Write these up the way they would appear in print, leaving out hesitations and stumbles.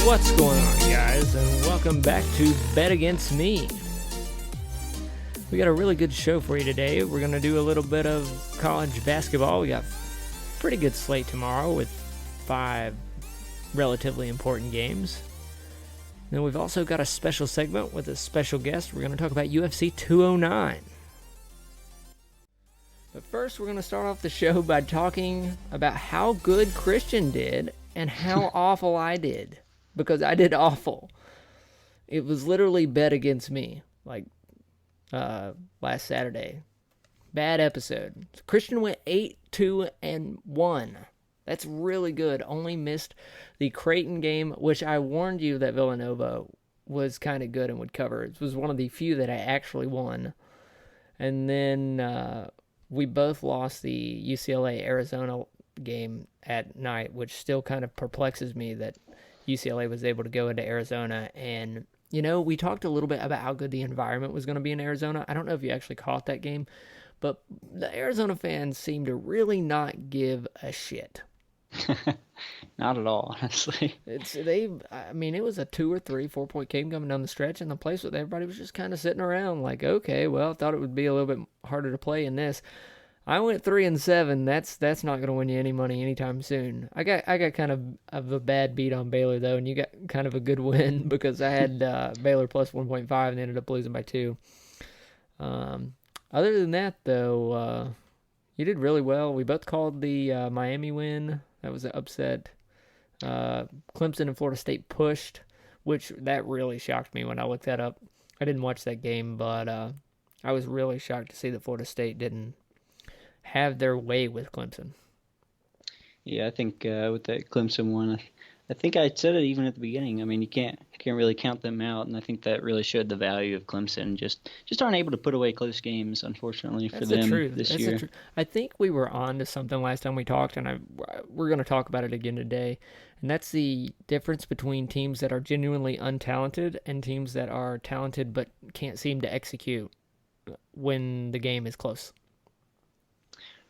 What's going on, guys, and welcome back to Bet Against Me. We got a really good show for you today. We're going to do a little bit of college basketball. We got a pretty good slate tomorrow with 5 relatively important games. Then we've also got a special segment with a special guest. We're going to talk about UFC 209. But first, we're going to start off the show by talking about how good Christian did and how awful I did. Because I did awful. It was literally bet against me, like last Saturday. Bad episode. So Christian went 8-2-1. That's really good. Only missed the Creighton game, which I warned you that Villanova was kind of good and would cover. It was one of the few that I actually won. And then we both lost the UCLA-Arizona game at night, which still kind of perplexes me that UCLA was able to go into Arizona. And, you know, we talked a little bit about how good the environment was going to be in Arizona. I don't know if you actually caught that game, but the Arizona fans seem to really not give a shit. Not at all, honestly. I mean, it was a 2 or 3 4-point game coming down the stretch, and the place with everybody was just kind of sitting around like, okay, well, I thought it would be a little bit harder to play in this. I went 3-7. That's not going to win you any money anytime soon. I got kind of a bad beat on Baylor though, and you got kind of a good win because I had Baylor plus 1.5 and ended up losing by 2. Other than that though, you did really well. We both called the Miami win. That was an upset. Clemson and Florida State pushed, which that really shocked me when I looked that up. I didn't watch that game, but I was really shocked to see that Florida State didn't have their way with Clemson. Yeah, I think with that Clemson one, I think I said it even at the beginning. I mean, you can't really count them out, and I think that really showed the value of Clemson. Just aren't able to put away close games, unfortunately, for them this year. I think we were on to something last time we talked, and we're going to talk about it again today, and that's the difference between teams that are genuinely untalented and teams that are talented but can't seem to execute when the game is close.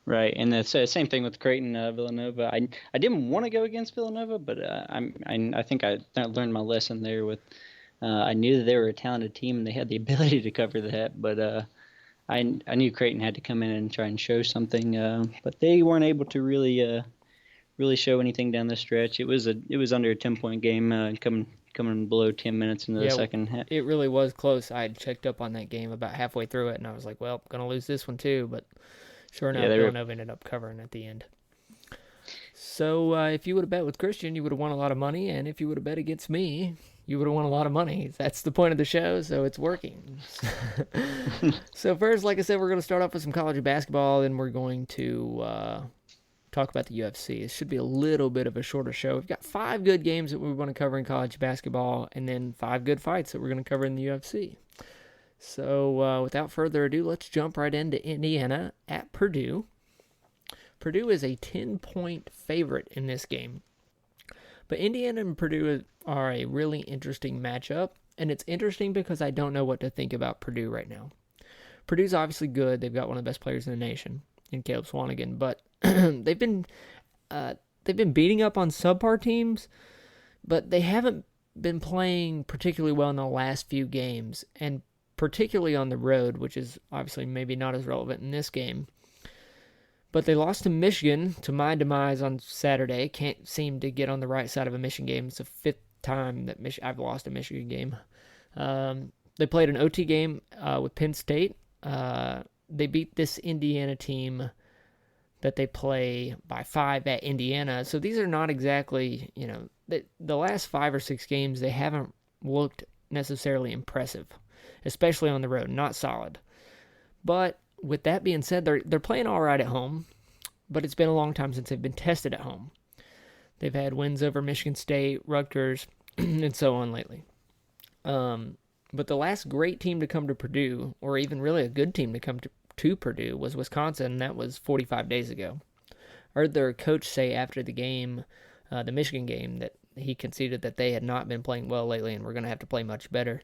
Right, and the same thing with Creighton, Villanova. I didn't want to go against Villanova, but I think I learned my lesson there. With I knew that they were a talented team and they had the ability to cover that, but I knew Creighton had to come in and try and show something, but they weren't able to really show anything down the stretch. It was under a 10-point game, coming below 10 minutes into the second half. It really was close. I had checked up on that game about halfway through it, and I was like, well, going to lose this one too, but sure enough, Villanova ended up covering at the end. So if you would have bet with Christian, you would have won a lot of money, and if you would have bet against me, you would have won a lot of money. That's the point of the show, so it's working. So first, like I said, we're going to start off with some college basketball, then we're going to talk about the UFC. It should be a little bit of a shorter show. We've got 5 good games that we want to cover in college basketball, and then 5 good fights that we're going to cover in the UFC. So without further ado, let's jump right into Indiana at Purdue. Purdue is a 10-point favorite in this game. But Indiana and Purdue are a really interesting matchup, and it's interesting because I don't know what to think about Purdue right now. Purdue's obviously good. They've got one of the best players in the nation in Caleb Swanigan, but they've been beating up on subpar teams, but they haven't been playing particularly well in the last few games, and particularly on the road, which is obviously maybe not as relevant in this game. But they lost to Michigan, to my demise on Saturday. Can't seem to get on the right side of a Michigan game. It's the 5th time that I've lost a Michigan game. They played an OT game with Penn State. They beat this Indiana team that they play by 5 at Indiana. So these are not exactly, the last 5 or 6 games, they haven't looked necessarily impressive, especially on the road, not solid. But with that being said, they're playing all right at home, but it's been a long time since they've been tested at home. They've had wins over Michigan State, Rutgers, and so on lately. But the last great team to come to Purdue, or even really a good team to come to Purdue, was Wisconsin, and that was 45 days ago. I heard their coach say after the game, the Michigan game, that he conceded that they had not been playing well lately and were going to have to play much better.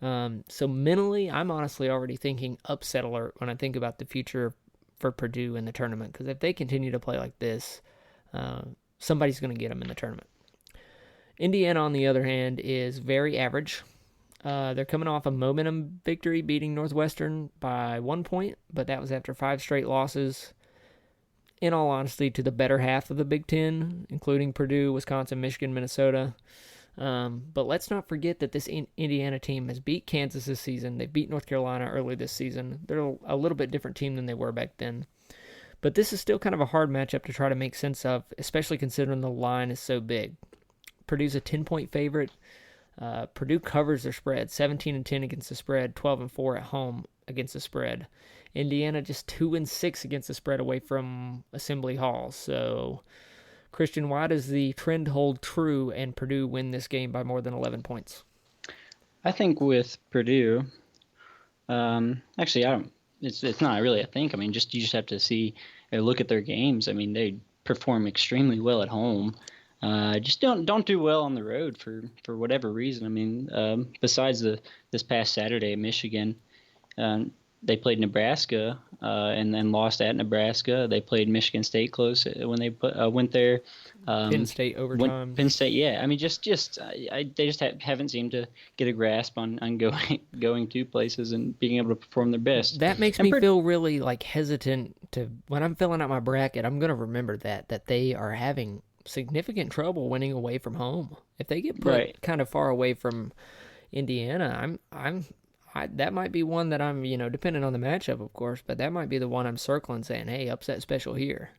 So mentally, I'm honestly already thinking upset alert when I think about the future for Purdue in the tournament, because if they continue to play like this, somebody's going to get them in the tournament. Indiana, on the other hand, is very average. They're coming off a momentum victory, beating Northwestern by 1 point, but that was after 5 straight losses. In all honesty, to the better half of the Big Ten, including Purdue, Wisconsin, Michigan, Minnesota. But let's not forget that this Indiana team has beat Kansas this season. They beat North Carolina early this season. They're a little bit different team than they were back then. But this is still kind of a hard matchup to try to make sense of, especially considering the line is so big. Purdue's a 10-point favorite. Purdue covers their spread, 17-10 against the spread, 12-4 at home against the spread. Indiana just 2-6 against the spread away from Assembly Hall. So, Christian, why does the trend hold true and Purdue win this game by more than 11 points? I think with Purdue, actually, I don't. It's not really a think. I mean, you just have to see or look at their games. I mean, they perform extremely well at home. Just don't do well on the road for whatever reason. I mean, besides this past Saturday at Michigan, they played Nebraska and then lost at Nebraska. They played Michigan State close when they went there. Penn State overtime. Penn State, yeah. I mean, they just haven't seemed to get a grasp on going to places and being able to perform their best. That makes me feel really hesitant to when I'm filling out my bracket. I'm going to remember that they are having significant trouble winning away from home. If they get put kind of far away from Indiana, that might be one that I'm, depending on the matchup, of course, but that might be the one I'm circling saying, hey, upset special here.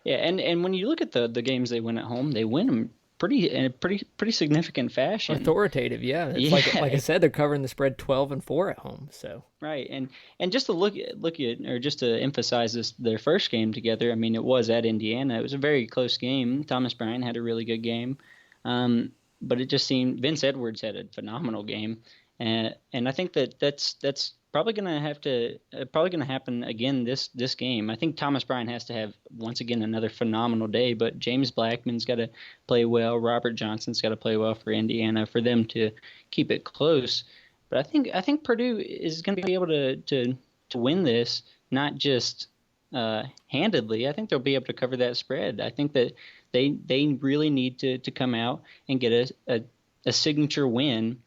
Yeah, and when you look at the games they win at home, they win them in a pretty significant fashion. Authoritative, yeah. It's like I said, they're covering the spread 12-4 at home. So right, and just to look at or just to emphasize their first game together. I mean, it was at Indiana. It was a very close game. Thomas Bryant had a really good game, but it just seemed Vince Edwards had a phenomenal game, and I think that's probably going to happen again this game. I think Thomas Bryant has to have once again another phenomenal day, but James Blackman's got to play well. Robert Johnson's got to play well for Indiana for them to keep it close. But I think Purdue is going to be able to win this, not just handedly. I think they'll be able to cover that spread. I think that they really need to come out and get a signature win.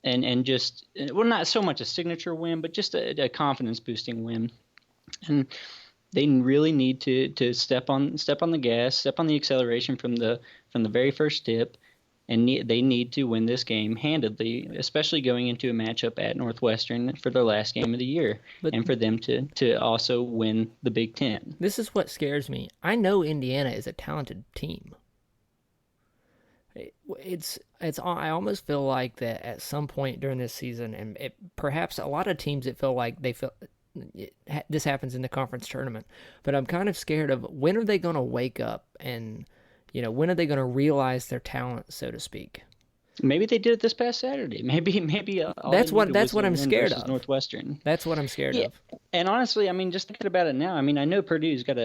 And just, well, not so much a signature win, but just a confidence-boosting win. And they really need to step on the gas, step on the acceleration from the very first tip, and they need to win this game handedly, especially going into a matchup at Northwestern for their last game of the year, and for them to also win the Big Ten. This is what scares me. I know Indiana is a talented team. I almost feel like that at some point during this season, and perhaps a lot of teams that feel like this happens in the conference tournament, but I'm kind of scared of when are they going to wake up and, when are they going to realize their talent, so to speak. Maybe they did it this past Saturday. Maybe that's what I'm scared of. Northwestern. That's what I'm scared of. And honestly, I mean, just thinking about it now, I mean, I know Purdue's got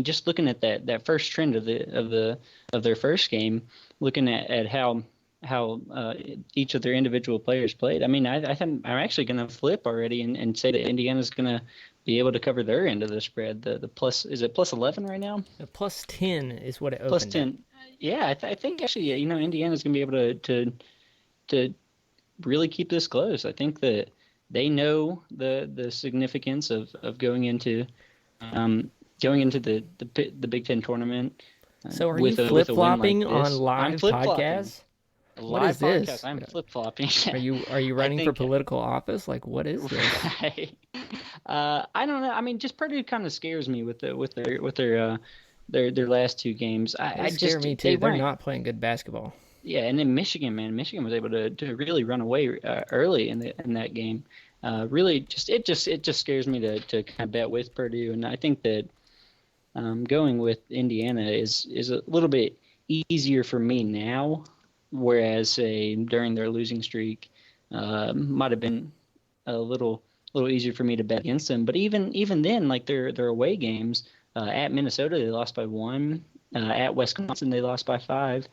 just looking at that first trend of their first game, looking at how each of their individual players played. I mean, I think I'm actually going to flip already and say that Indiana's going to be able to cover their end of the spread. The plus, is it plus 11 right now? The plus 10 is what it opened. Plus 10. Yeah, I think actually, Indiana's going to be able to really keep this close. I think that they know the significance of going into the Big Ten tournament. So are you flip-flopping on live podcasts? What is this? I'm flip-flopping. Are you running for political office? Like, what is this? Right. I don't know. I mean, just Purdue kind of scares me with their last two games. They scare me too. They're not playing good basketball. Yeah, and then Michigan was able to really run away early in that game. Really, it just scares me to kind of bet with Purdue, and I think that going with Indiana is a little bit easier for me now, whereas during their losing streak might have been a little easier for me to bet against them. But even then, like their away games. At Minnesota, they lost by 1. At Wisconsin, they lost by 5.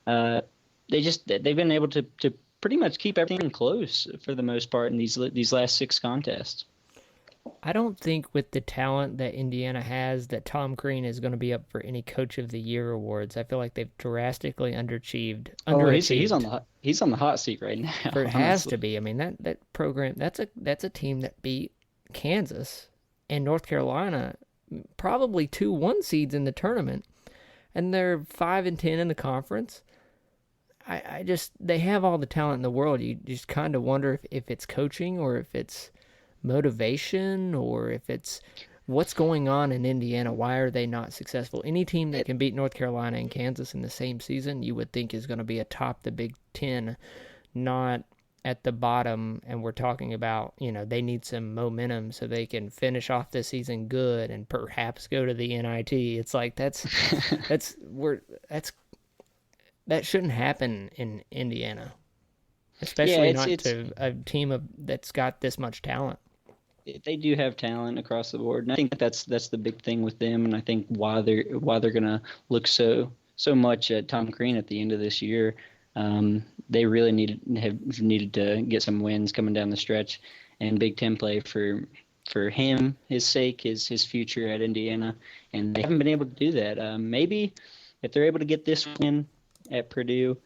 They've been able to pretty much keep everything close for the most part in these last 6 contests. I don't think with the talent that Indiana has that Tom Crean is going to be up for any Coach of the Year awards. I feel like they've drastically underachieved. Oh, he's on the hot seat right now. For it has to Honestly, be. I mean that program that's a team that beat Kansas and North Carolina, probably 2-1 seeds in the tournament, and they're 5-10 in the conference. I just they have all the talent in the world. You just kind of wonder if it's coaching or if it's motivation or if it's what's going on in Indiana. Why are they not successful? Any team that can beat North Carolina and Kansas in the same season, you would think is going to be atop the Big Ten, not at the bottom. And we're talking about, they need some momentum so they can finish off the season good and perhaps go to the NIT. It's like that shouldn't happen in Indiana, especially to a team that's got this much talent. They do have talent across the board, and I think that's the big thing with them. And I think why they're gonna look so much at Tom Crean at the end of this year. They really needed to get some wins coming down the stretch, and Big Ten play for him, his sake, his future at Indiana, and they haven't been able to do that. Maybe if they're able to get this win at Purdue,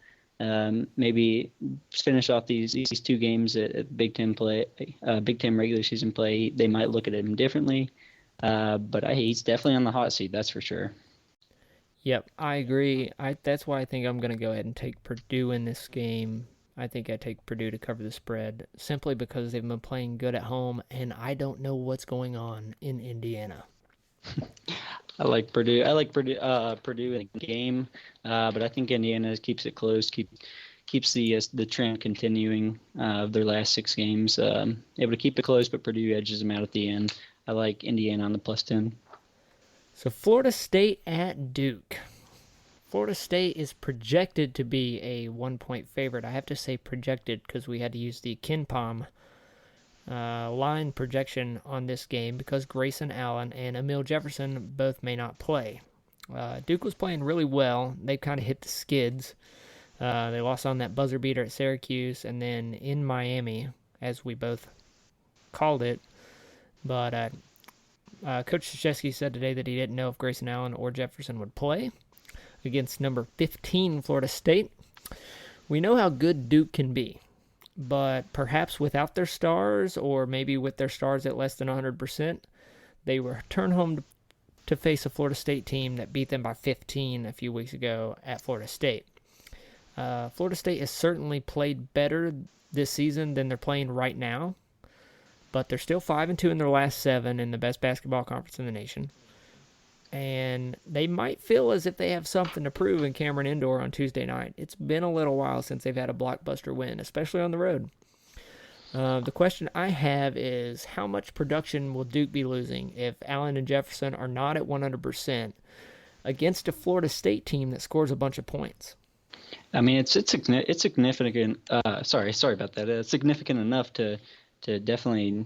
maybe finish off these 2 games at Big Ten play, Big Ten regular season play, they might look at him differently. But he's definitely on the hot seat, that's for sure. Yep, I agree. That's why I think I'm going to go ahead and take Purdue in this game. I think I take Purdue to cover the spread simply because they've been playing good at home, and I don't know what's going on in Indiana. I like Purdue. Purdue in the game, but I think Indiana keeps it close, keeps the trend continuing of their last 6 games. Able to keep it close, but Purdue edges them out at the end. I like Indiana on the +10. So Florida State at Duke. Florida State is projected to be a 1-point favorite. I have to say projected because we had to use the KenPom line projection on this game because Grayson Allen and Emil Jefferson both may not play. Duke was playing really well. They kind of hit the skids. They lost on that buzzer beater at Syracuse and then in Miami, as we both called it. But Coach Krzyzewski said today that he didn't know if Grayson Allen or Jefferson would play against number 15 Florida State. We know how good Duke can be, but perhaps without their stars or maybe with their stars at less than 100%, they return home to face a Florida State team that beat them by 15 a few weeks ago at Florida State. Florida State has certainly played better this season than they're playing right now, but they're still 5-2 in their last 7 in the best basketball conference in the nation. And they might feel as if they have something to prove in Cameron Indoor on Tuesday night. It's been a little while since they've had a blockbuster win, especially on the road. The question I have is how much production will Duke be losing if Allen and Jefferson are not at 100% against a Florida State team that scores a bunch of points? I mean, it's significant. Sorry about that. It's significant enough to definitely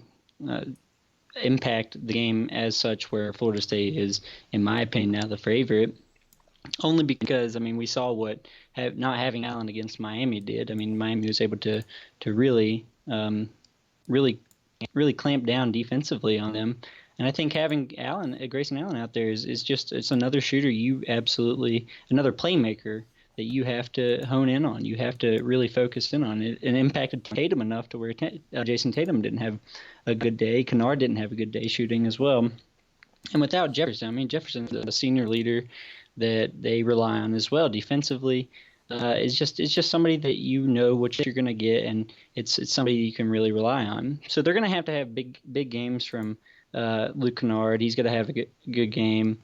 impact the game as such, where Florida State is, in my opinion, now the favorite. Only because, I mean, we saw what not having Allen against Miami did. I mean, Miami was able to really clamp down defensively on them. And I think having Grayson Allen out there is just, it's another shooter another playmaker that you have to hone in on. You have to really focus in on it. And impacted Tatum enough to where Jason Tatum didn't have a good day. Conor didn't have a good day shooting as well. And without Jefferson, I mean, Jefferson's a senior leader that they rely on as well defensively. It's just somebody that you know what you're going to get, and it's somebody you can really rely on. So they're going to have big games from Luke Kennard. He's got to have a good game.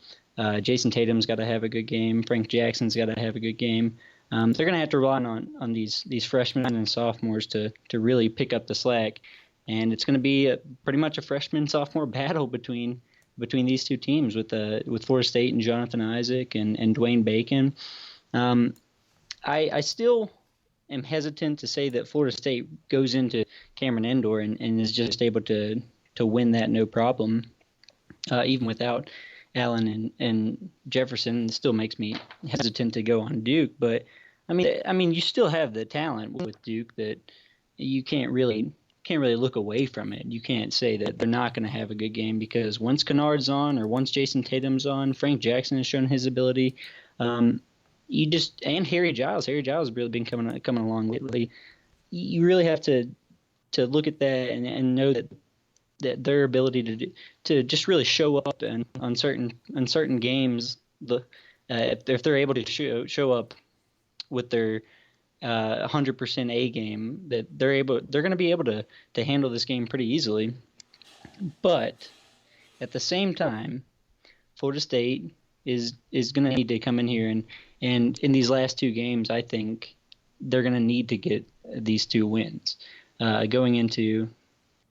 Jason Tatum's got to have a good game. Frank Jackson's got to have a good game. They're going to have to rely on these freshmen and sophomores to really pick up the slack, and it's going to be pretty much a freshman-sophomore battle between these two teams with Florida State and Jonathan Isaac and Dwayne Bacon. I still am hesitant to say that Florida State goes into Cameron Indoor and is just able to win that no problem, even without Allen and Jefferson. It still makes me hesitant to go on Duke, but I mean you still have the talent with Duke that you can't really can't really look away from it. You can't say that they're not going to have a good game, because once Kennard's on or once Jason Tatum's on, Frank Jackson has shown his ability. And Harry Giles. Harry Giles has really been coming along lately. You really have to look at that and know that their ability to just really show up on certain games, if they're able to show up with their 100% A game, that they're going to be able to handle this game pretty easily. But at the same time, Florida State is going to need to come in here and in these last two games, I think they're going to need to get these 2 wins going into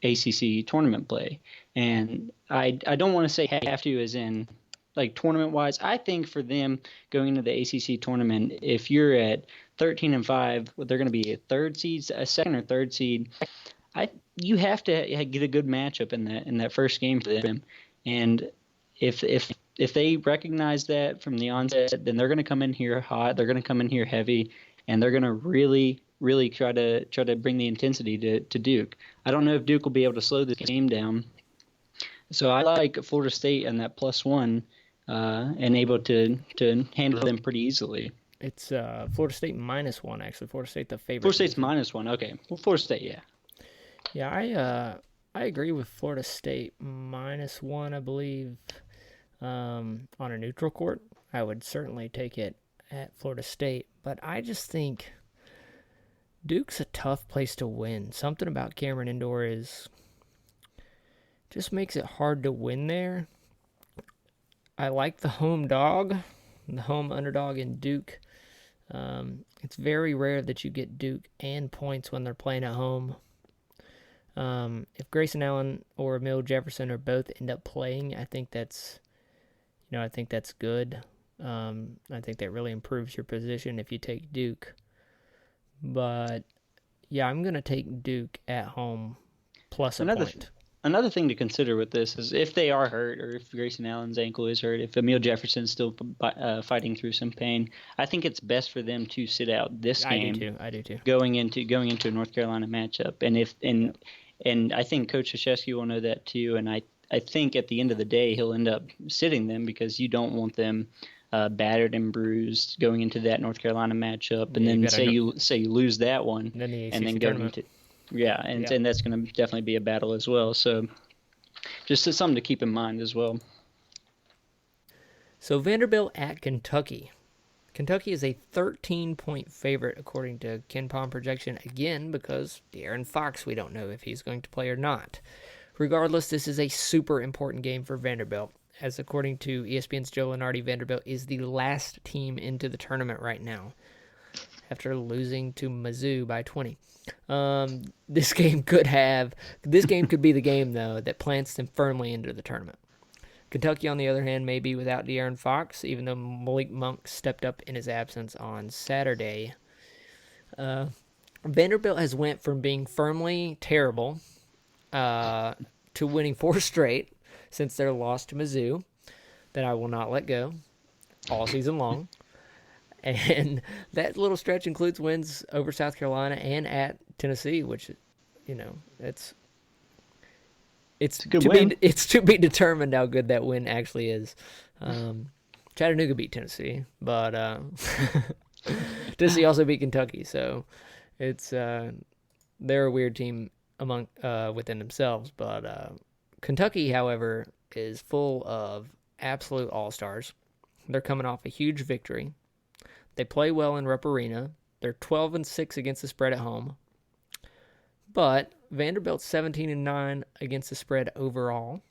ACC tournament play. And I don't want to say have to as in like tournament wise. I think for them going into the ACC tournament, if you're at 13-5, they're going to be a second or third seed. You have to get a good matchup in that first game for them. And if they recognize that from the onset, then they're going to come in here hot. They're going to come in here heavy, and they're going to really try to bring the intensity to Duke. I don't know if Duke will be able to slow this game down. So I like Florida State and that +1 and able to handle them pretty easily. It's Florida State -1, actually. Florida State the favorite. Florida State's -1. Okay. Well, Florida State, yeah. Yeah, I agree with Florida State -1, I believe, on a neutral court. I would certainly take it at Florida State, but I just think Duke's a tough place to win. Something about Cameron Indoor just makes it hard to win there. I like the home underdog in Duke. It's very rare that you get Duke and points when they're playing at home. If Grayson Allen or Emil Jefferson or both end up playing, I think that's good. I think that really improves your position if you take Duke. But yeah, I'm gonna take Duke at home plus a point. Another thing to consider with this is if they are hurt, or if Grayson Allen's ankle is hurt, if Emil Jefferson's still fighting through some pain, I think it's best for them to sit out this game. I do too. Going into a North Carolina matchup, and I think Coach Krzyzewski will know that too. And I think at the end of the day he'll end up sitting them, because you don't want them battered and bruised going into that North Carolina matchup, and then say you lose that one, and then go into. And that's going to definitely be a battle as well. So just something to keep in mind as well. So Vanderbilt at Kentucky. Kentucky is a 13-point favorite according to KenPom projection, again, because De'Aaron Fox, we don't know if he's going to play or not. Regardless, this is a super important game for Vanderbilt, as according to ESPN's Joe Lunardi, Vanderbilt is the last team into the tournament right now, after losing to Mizzou by 20. This game could be the game, though, that plants them firmly into the tournament. Kentucky, on the other hand, may be without De'Aaron Fox, even though Malik Monk stepped up in his absence on Saturday. Vanderbilt has went from being firmly terrible to winning 4 straight since their loss to Mizzou, that I will not let go all season long. And that little stretch includes wins over South Carolina and at Tennessee, which, it's to be determined how good that win actually is. Chattanooga beat Tennessee, but Tennessee also beat Kentucky, so it's they're a weird team within themselves. But Kentucky, however, is full of absolute all-stars. They're coming off a huge victory. They play well in Rupp Arena. They're 12-6 against the spread at home. But Vanderbilt's 17-9 against the spread overall.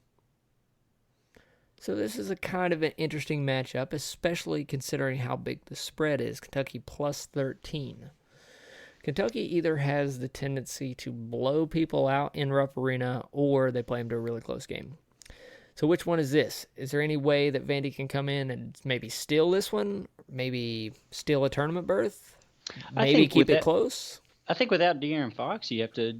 So this is a kind of an interesting matchup, especially considering how big the spread is. Kentucky plus 13. Kentucky either has the tendency to blow people out in Rupp Arena, or they play them to a really close game. So which one is this? Is there any way that Vandy can come in and maybe steal this one? Maybe steal a tournament berth? Maybe keep it close? I think without De'Aaron Fox, you have to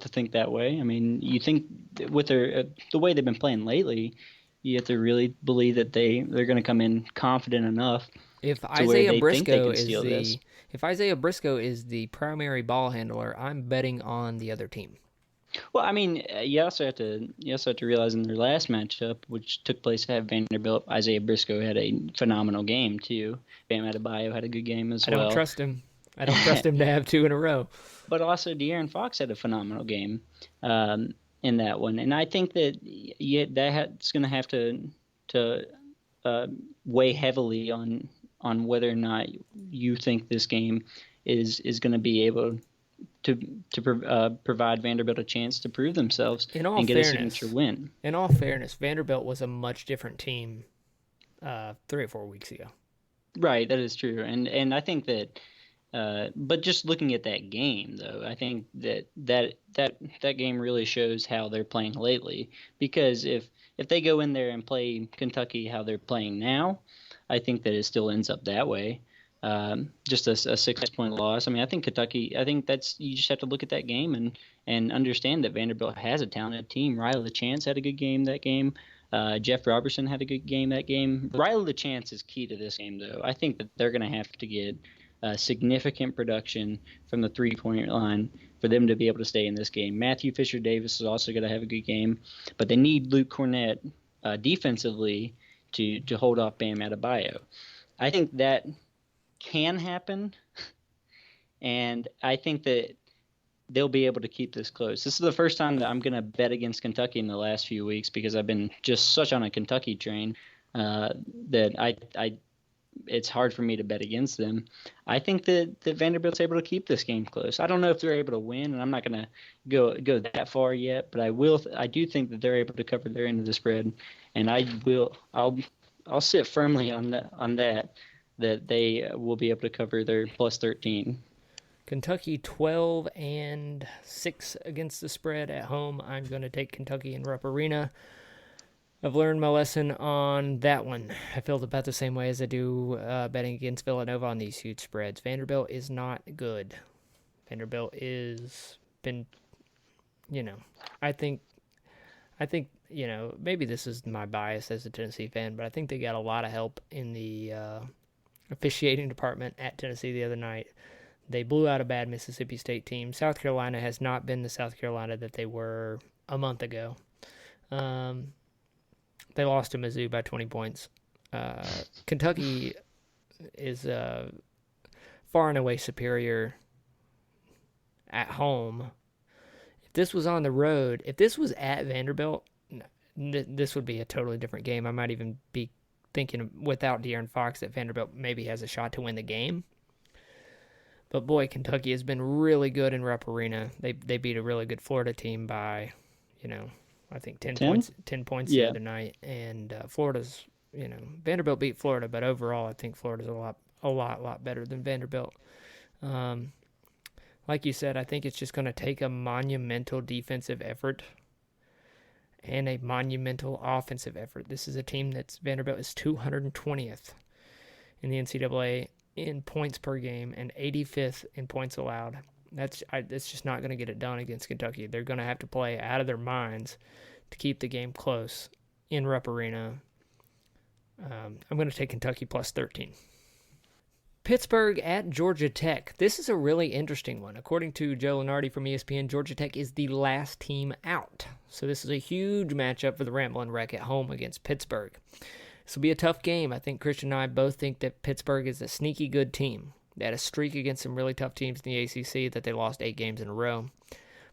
think that way. I mean, you think with the way they've been playing lately, you have to really believe that they're going to come in confident enough. If Isaiah Briscoe is the primary ball handler, I'm betting on the other team. Well, I mean, you also have to realize in their last matchup, which took place at Vanderbilt, Isaiah Briscoe had a phenomenal game too. Bam Adebayo had a good game as I don't well. trust him. I don't trust him to have 2 in a row. But also, De'Aaron Fox had a phenomenal game in that one, and I think that that's going to have to weigh heavily on whether or not you think this game is going to be able to provide Vanderbilt a chance to prove themselves and get a signature win. In all fairness, Vanderbilt was a much different team 3 or 4 weeks ago. Right, that is true, and I think that. But just looking at that game, though, I think that game really shows how they're playing lately. Because if they go in there and play Kentucky how they're playing now, I think that it still ends up that way. Just a 6-point loss. I mean, I think Kentucky. I think you just have to look at that game and understand that Vanderbilt has a talented team. Riley LeChance had a good game that game. Jeff Robertson had a good game that game. Riley LeChance is key to this game, though. I think that they're going to have to get significant production from the 3-point line for them to be able to stay in this game. Matthew Fisher-Davis is also going to have a good game, but they need Luke Cornett defensively to hold off Bam Adebayo. I think that can happen, and I think that they'll be able to keep this close. This is the first time that I'm going to bet against Kentucky in the last few weeks because I've been just such on a Kentucky train that I it's hard for me to bet against them. I think that Vanderbilt's able to keep this game close. I don't know if they're able to win, and I'm not going to go that far yet, but I do think that they're able to cover their end of the spread, and I'll sit firmly on that they will be able to cover their plus 13. Kentucky 12-6 against the spread at home. I'm going to take Kentucky in Rupp Arena. I've learned my lesson on that one. I feel about the same way as I do betting against Villanova on these huge spreads. Vanderbilt is not good. Vanderbilt is been, I think, maybe this is my bias as a Tennessee fan, but I think they got a lot of help in the officiating department at Tennessee the other night. They blew out a bad Mississippi State team. South Carolina has not been the South Carolina that they were a month ago. They lost to Mizzou by 20 points. Kentucky is far and away superior at home. If this was on the road, if this was at Vanderbilt, this would be a totally different game. I might even be thinking without De'Aaron Fox that Vanderbilt maybe has a shot to win the game. But boy, Kentucky has been really good in Rupp Arena. They beat a really good Florida team by, I think 10 points the other night. And Florida's, Vanderbilt beat Florida, but overall I think Florida's a lot better than Vanderbilt. Like you said, I think it's just going to take a monumental defensive effort and a monumental offensive effort. This is a team Vanderbilt is 220th in the NCAA in points per game and 85th in points allowed. That's just not going to get it done against Kentucky. They're going to have to play out of their minds to keep the game close in Rupp Arena. I'm going to take Kentucky plus 13. Pittsburgh at Georgia Tech. This is a really interesting one. According to Joe Lunardi from ESPN, Georgia Tech is the last team out. So this is a huge matchup for the Ramblin' Wreck at home against Pittsburgh. This will be a tough game. I think Christian and I both think that Pittsburgh is a sneaky good team. They had a streak against some really tough teams in the ACC that they lost 8 games in a row.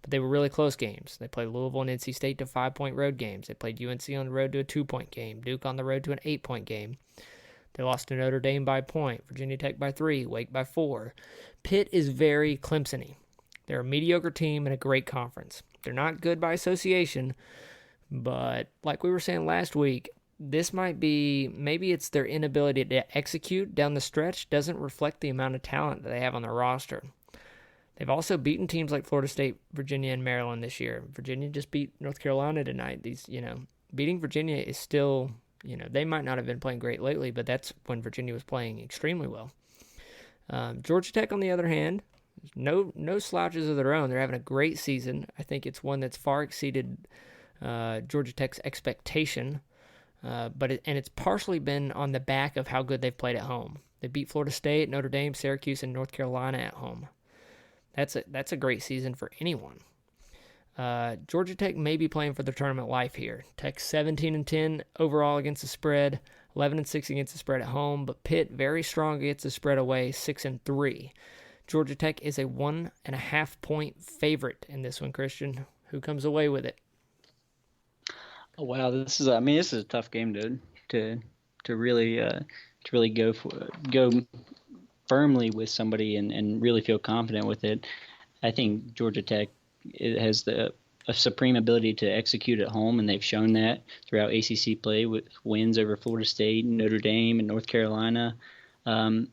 But they were really close games. They played Louisville and NC State to 5-point road games. They played UNC on the road to a 2-point game. Duke on the road to an 8-point game. They lost to Notre Dame by a point. Virginia Tech by 3. Wake by 4. Pitt is very Clemson-y. They're a mediocre team in a great conference. They're not good by association. But like we were saying last week, this might be, maybe it's their inability to execute down the stretch doesn't reflect the amount of talent that they have on their roster. They've also beaten teams like Florida State, Virginia, and Maryland this year. Virginia just beat North Carolina tonight. Beating Virginia is still, they might not have been playing great lately, but that's when Virginia was playing extremely well. Georgia Tech, on the other hand, no slouches of their own. They're having a great season. I think it's one that's far exceeded Georgia Tech's expectation. But it's partially been on the back of how good they've played at home. They beat Florida State, Notre Dame, Syracuse, and North Carolina at home. That's a great season for anyone. Georgia Tech may be playing for the tournament life here. Tech 17-10 overall against the spread, 11-6 against the spread at home, but Pitt very strong against the spread away, 6-3. Georgia Tech is a 1.5-point favorite in this one, Christian. Who comes away with it? Oh, wow, this is a tough game to really go firmly with somebody and really feel confident with it. I think Georgia Tech has a supreme ability to execute at home, and they've shown that throughout ACC play with wins over Florida State, Notre Dame, and North Carolina, and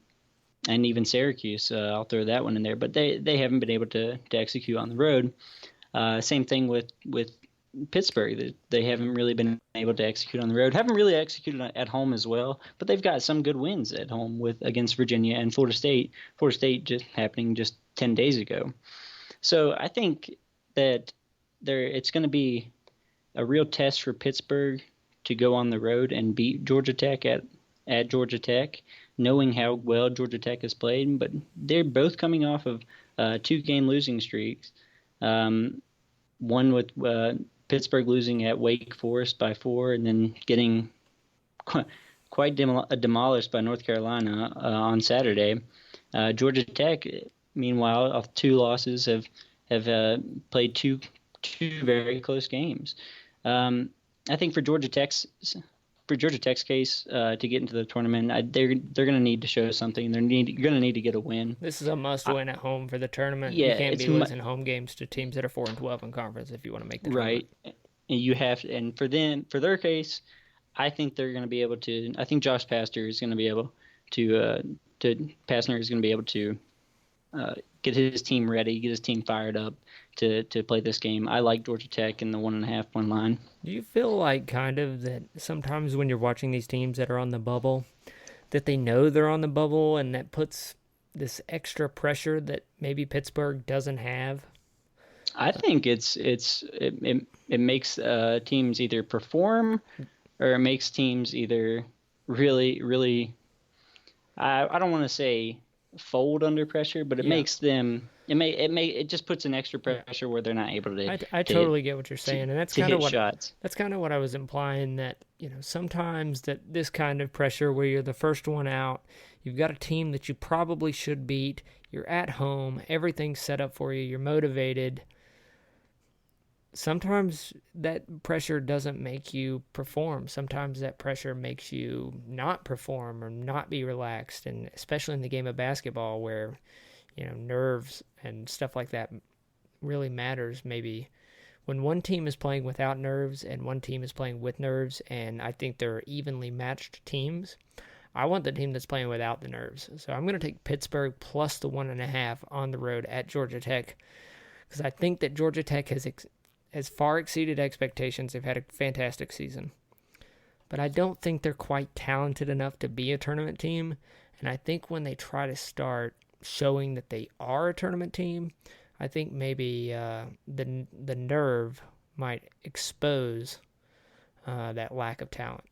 even Syracuse. I'll throw that one in there, but they haven't been able to execute on the road. Same thing with Pittsburgh. They haven't really been able to execute on the road. Haven't really executed at home as well, but they've got some good wins at home against Virginia and Florida State. Florida State just happening just 10 days ago. So I think that it's going to be a real test for Pittsburgh to go on the road and beat Georgia Tech at Georgia Tech, knowing how well Georgia Tech has played. But they're both coming off of 2-game losing streaks. One with Pittsburgh losing at Wake Forest by 4, and then getting quite demolished by North Carolina on Saturday. Georgia Tech, meanwhile, off 2 losses, have played two very close games. I think for Georgia Tech's case to get into the tournament, they're going to need to show something. You're going to need to get a win. This is a must-win at home for the tournament. Yeah, you can't be losing home games to teams that are 4-12 in conference if you want to make the tournament. Right, and you have to. And for their case, I think they're going to be able to. I think Josh Pastner is going to be able to get his team ready, get his team fired up to play this game. I like Georgia Tech in the 1.5-point line. Do you feel like kind of that sometimes when you're watching these teams that are on the bubble, that they know they're on the bubble and that puts this extra pressure that maybe Pittsburgh doesn't have? I think it makes teams either perform or it makes teams either really I don't want to say fold under pressure, but it makes them it just puts an extra pressure where they're not able to. I totally get what you're saying, and that's kind of what shots. That's kind of what I was implying, that sometimes that this kind of pressure where you're the first one out, you've got a team that you probably should beat, you're at home, everything's set up for you, you're motivated. Sometimes that pressure doesn't make you perform. Sometimes that pressure makes you not perform or not be relaxed, and especially in the game of basketball where, nerves and stuff like that really matters. Maybe when one team is playing without nerves and one team is playing with nerves, and I think they're evenly matched teams, I want the team that's playing without the nerves. So I'm going to take Pittsburgh plus the 1.5 on the road at Georgia Tech, because I think that Georgia Tech has far exceeded expectations. They've had a fantastic season. But I don't think they're quite talented enough to be a tournament team. And I think when they try to start showing that they are a tournament team, I think maybe the nerve might expose that lack of talent.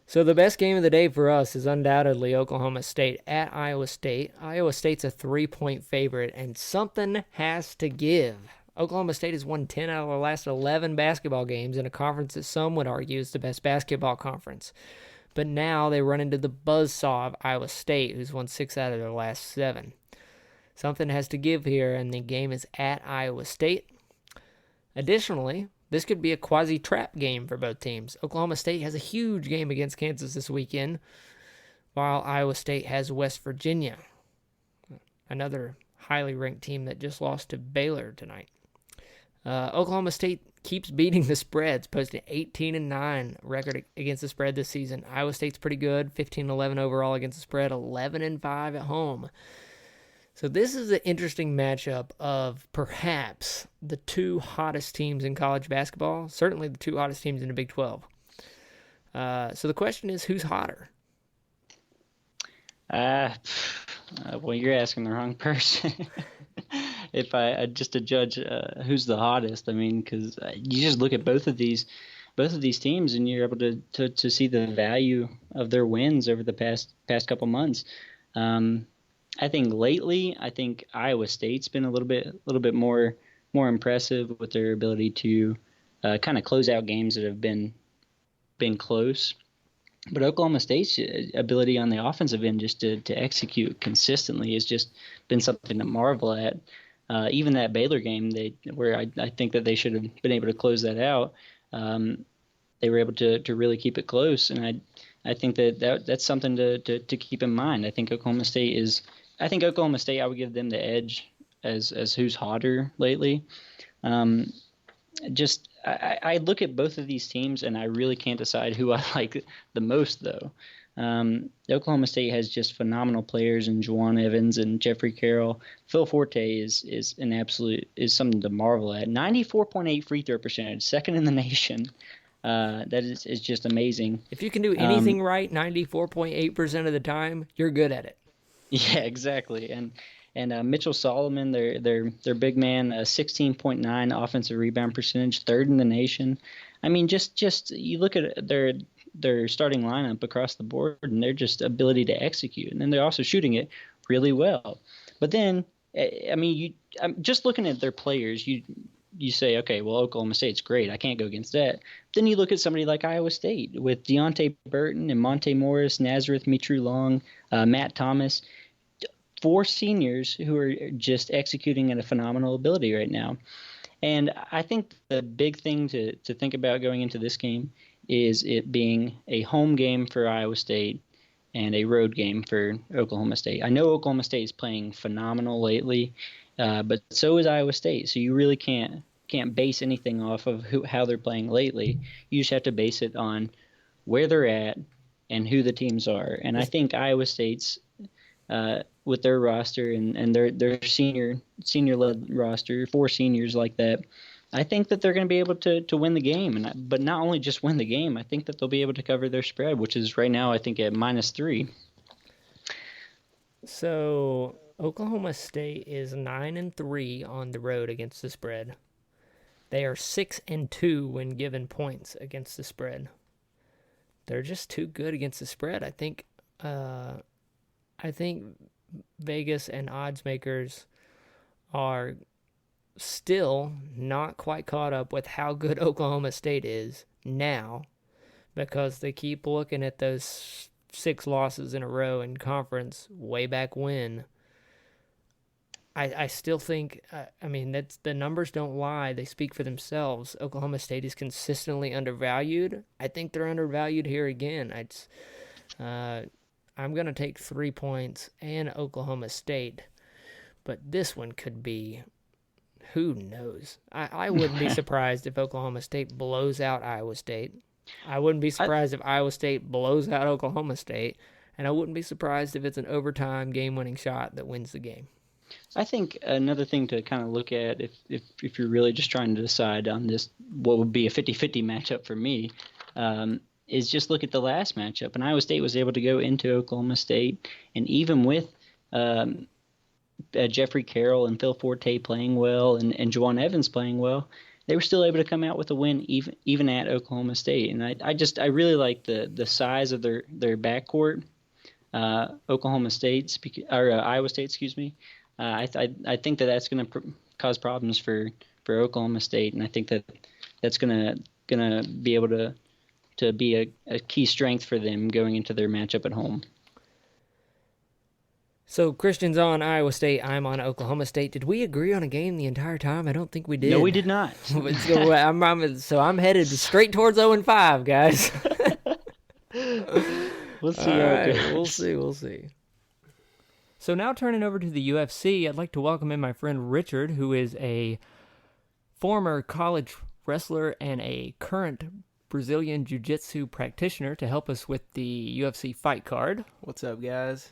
So the best game of the day for us is undoubtedly Oklahoma State at Iowa State. Iowa State's a 3-point favorite, and something has to give. Oklahoma State has won 10 out of the last 11 basketball games in a conference that some would argue is the best basketball conference. But now they run into the buzzsaw of Iowa State, who's won 6 out of their last 7. Something has to give here, and the game is at Iowa State. Additionally, this could be a quasi-trap game for both teams. Oklahoma State has a huge game against Kansas this weekend, while Iowa State has West Virginia, another highly ranked team that just lost to Baylor tonight. Oklahoma State keeps beating the spreads, posting 18-9 record against the spread this season. Iowa State's pretty good, 15-11 overall against the spread, 11-5 at home. So this is an interesting matchup of perhaps the 2 hottest teams in college basketball, certainly the 2 hottest teams in the Big 12. So the question is, who's hotter? Well, you're asking the wrong person. If I just to judge who's the hottest, I mean, because you just look at both of these teams, and you're able to see the value of their wins over the past couple months. I think lately, Iowa State's been a little bit more more impressive with their ability to kind of close out games that have been close. But Oklahoma State's ability on the offensive end just to execute consistently has just been something to marvel at. Even that Baylor game, where I think that they should have been able to close that out, they were able to really keep it close. And I think that's something to keep in mind. I think Oklahoma State, I would give them the edge as who's hotter lately. I look at both of these teams, and I really can't decide who I like the most, though. Oklahoma State has just phenomenal players in Juwan Evans and Jeffrey Carroll. Phil Forte is something to marvel at. 94.8 free throw percentage, second in the nation. That is just amazing. If you can do anything right 94.8% of the time, you're good at it. Yeah, exactly. And Mitchell Solomon, their big man, 16.9 offensive rebound percentage, third in the nation. I mean, just you look at their starting lineup across the board, and their just ability to execute, and then they're also shooting it really well. But then, I mean, just looking at their players, you say, okay, well, Oklahoma State's great. I can't go against that. Then you look at somebody like Iowa State with Deontay Burton and Monte Morris, Nazareth Mitru Long, Matt Thomas. 4 seniors who are just executing at a phenomenal ability right now. And I think the big thing to think about going into this game is it being a home game for Iowa State and a road game for Oklahoma State. I know Oklahoma State is playing phenomenal lately, but so is Iowa State. So you really can't base anything off of how they're playing lately. You just have to base it on where they're at and who the teams are. And I think Iowa State's with their roster and their senior-led roster, 4 seniors like that, I think that they're going to be able to win the game. But not only just win the game, I think that they'll be able to cover their spread, which is right now I think at -3. So Oklahoma State is 9-3 on the road against the spread. They are 6-2 when given points against the spread. They're just too good against the spread. I think Vegas and odds makers are still not quite caught up with how good Oklahoma State is now, because they keep looking at those 6 losses in a row in conference way back when. I still think, I mean, that's, the numbers don't lie. They speak for themselves. Oklahoma State is consistently undervalued. I think they're undervalued here again. I'm going to take 3 points and Oklahoma State, but this one could be, who knows? I wouldn't be surprised if Oklahoma State blows out Iowa State. I wouldn't be surprised if Iowa State blows out Oklahoma State, and I wouldn't be surprised if it's an overtime game-winning shot that wins the game. I think another thing to kind of look at if you're really just trying to decide on this, what would be a 50-50 matchup for me, is just look at the last matchup. And Iowa State was able to go into Oklahoma State, and even with Jeffrey Carroll and Phil Forte playing well and Juwan Evans playing well, they were still able to come out with a win even at Oklahoma State. And I really like the size of their backcourt. Iowa State, excuse me. I think that's going to cause problems for Oklahoma State, and I think that's going to be able to be a key strength for them going into their matchup at home. So Christian's on Iowa State, I'm on Oklahoma State. Did we agree on a game the entire time? I don't think we did. No, we did not. So I'm headed straight towards 0-5, guys. We'll see how it goes. We'll see. So now turning over to the UFC, I'd like to welcome in my friend Richard, who is a former college wrestler and a current Brazilian Jiu-Jitsu practitioner, to help us with the UFC fight card. What's up, guys?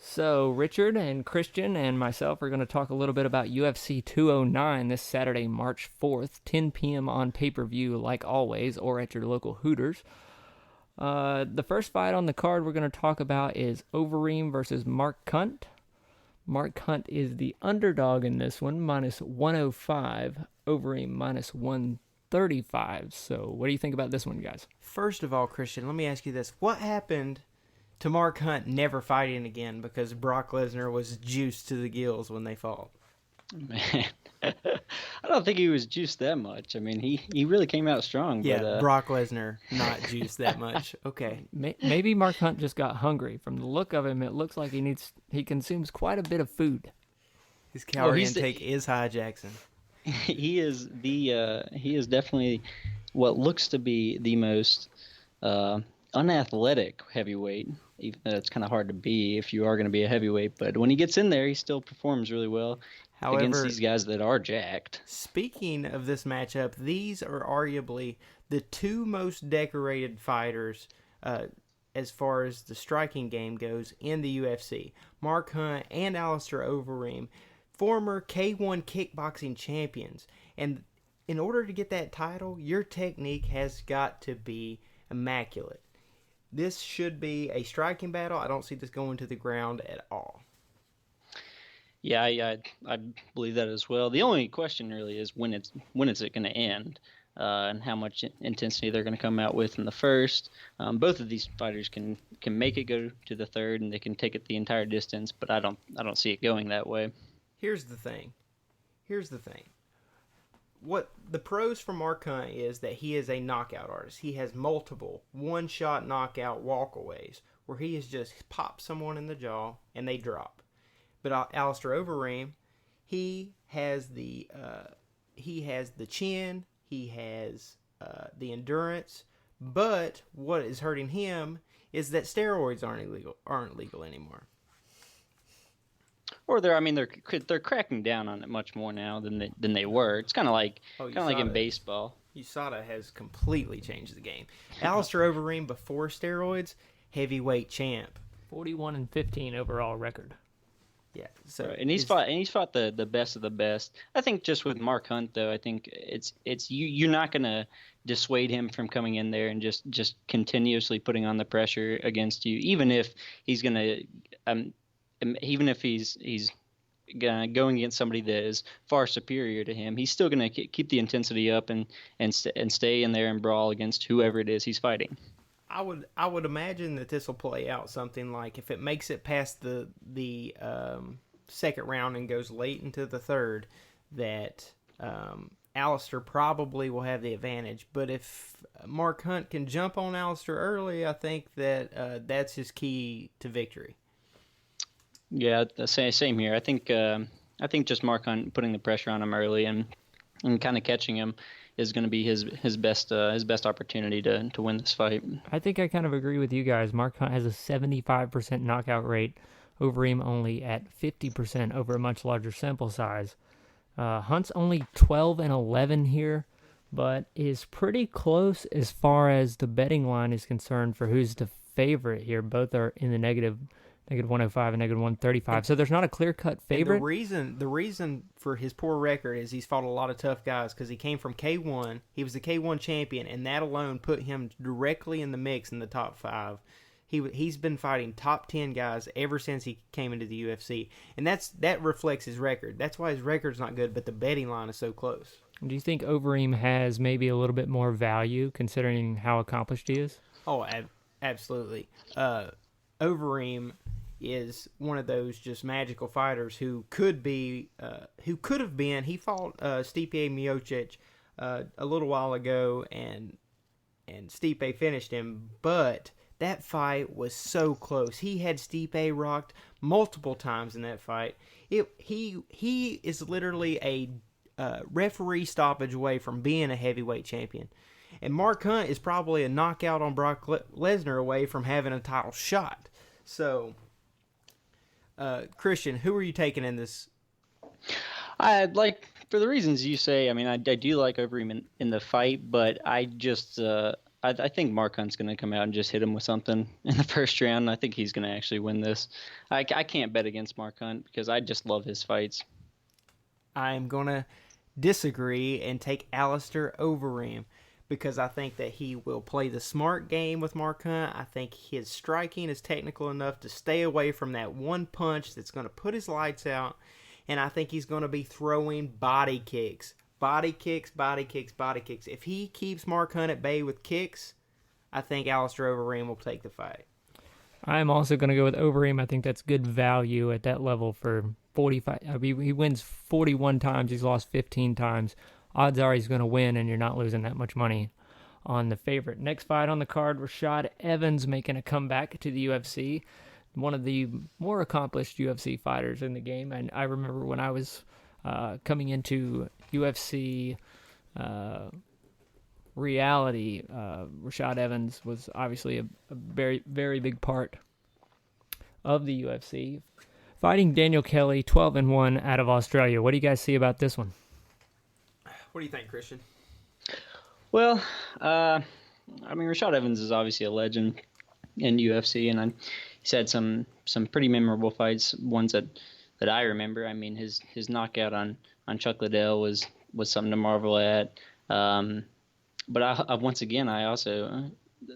So Richard and Christian and myself are going to talk a little bit about UFC 209 this Saturday, March 4th, 10 p.m. on pay-per-view like always, or at your local Hooters. The first fight on the card we're going to talk about is Overeem versus Mark Hunt. Mark Hunt is the underdog in this one, -105. Overeem -135. So what do you think about this one, guys? First of all, Christian, let me ask you this. What happened to Mark Hunt never fighting again because Brock Lesnar was juiced to the gills when they fought? Man. don't think he was juiced that much. I mean, he really came out strong. Yeah, but, Brock Lesnar not juiced that much. Okay. Maybe Mark Hunt just got hungry. From the look of him, it looks like he consumes quite a bit of food. His calorie intake is high, Jaxon. He is definitely what looks to be the most unathletic heavyweight. Even though it's kind of hard to be if you are going to be a heavyweight, but when he gets in there, he still performs really well. However, against these guys that are jacked. Speaking of this matchup, these are arguably the two most decorated fighters as far as the striking game goes in the UFC. Mark Hunt and Alistair Overeem, former K1 kickboxing champions. And in order to get that title, your technique has got to be immaculate. This should be a striking battle. I don't see this going to the ground at all. Yeah, I believe that as well. The only question really is when is it going to end, and how much intensity they're going to come out with in the first. Both of these fighters can make it go to the third, and they can take it the entire distance. But I don't see it going that way. Here's the thing. What the pros for Mark Hunt is that he is a knockout artist. He has multiple one-shot knockout walkaways where he has just popped someone in the jaw and they drop. But Alistair Overeem, he has the chin, he has the endurance, but what is hurting him is that steroids aren't legal anymore. Or they're cracking down on it much more now than they were. It's kind of like in baseball. USADA has completely changed the game. Alistair Overeem before steroids, heavyweight champ, 41-15 overall record. Yeah, so right. And he's fought the best of the best. I think just with Mark Hunt though, I think it's you're not gonna dissuade him from coming in there and just continuously putting on the pressure against you, even if he's gonna even if he's going against somebody that is far superior to him, he's still going to keep the intensity up and stay in there and brawl against whoever it is he's fighting. I would imagine that this will play out something like if it makes it past the second round and goes late into the third, that Alistair probably will have the advantage. But if Mark Hunt can jump on Alistair early, I think that that's his key to victory. Yeah, the same here. I think just Mark Hunt putting the pressure on him early and kind of catching him is going to be his best opportunity to win this fight. I think I kind of agree with you guys. Mark Hunt has a 75% knockout rate. Overeem only at 50% over a much larger sample size. Hunt's only 12-11 here, but is pretty close as far as the betting line is concerned for who's the favorite here. Both are in the negative 105 and negative 135. So there's not a clear-cut favorite. The reason for his poor record is he's fought a lot of tough guys because he came from K1. He was the K1 champion, and that alone put him directly in the mix in the top 5. He's been fighting top 10 guys ever since he came into the UFC, and that reflects his record. That's why his record's not good, but the betting line is so close. Do you think Overeem has maybe a little bit more value considering how accomplished he is? Oh, absolutely. Overeem is one of those just magical fighters who could have been. He fought Stipe Miocic a little while ago, and Stipe finished him, but that fight was so close. He had Stipe rocked multiple times in that fight. He is literally a referee stoppage away from being a heavyweight champion. And Mark Hunt is probably a knockout on Brock Lesnar away from having a title shot. So, Christian, who are you taking in this? For the reasons you say. I mean, I do like Overeem in the fight, but I just I think Mark Hunt's going to come out and just hit him with something in the first round. I think he's going to actually win this. I can't bet against Mark Hunt because I just love his fights. I'm going to disagree and take Alistair Overeem, because I think that he will play the smart game with Mark Hunt. I think his striking is technical enough to stay away from that one punch that's going to put his lights out. And I think he's going to be throwing body kicks. Body kicks. If he keeps Mark Hunt at bay with kicks, I think Alistair Overeem will take the fight. I'm also going to go with Overeem. I think that's good value at that level for 45. I mean, he wins 41 times. He's lost 15 times. Odds are he's going to win, and you're not losing that much money on the favorite. Next fight on the card, Rashad Evans making a comeback to the UFC. One of the more accomplished UFC fighters in the game. And I remember when I was coming into UFC reality, Rashad Evans was obviously a very, very big part of the UFC. Fighting Daniel Kelly, 12-1 out of Australia. What do you guys see about this one? What do you think, Christian? Well, Rashad Evans is obviously a legend in UFC, and he's had some pretty memorable fights, ones that I remember. I mean, his knockout on Chuck Liddell was something to marvel at. But I once again, I also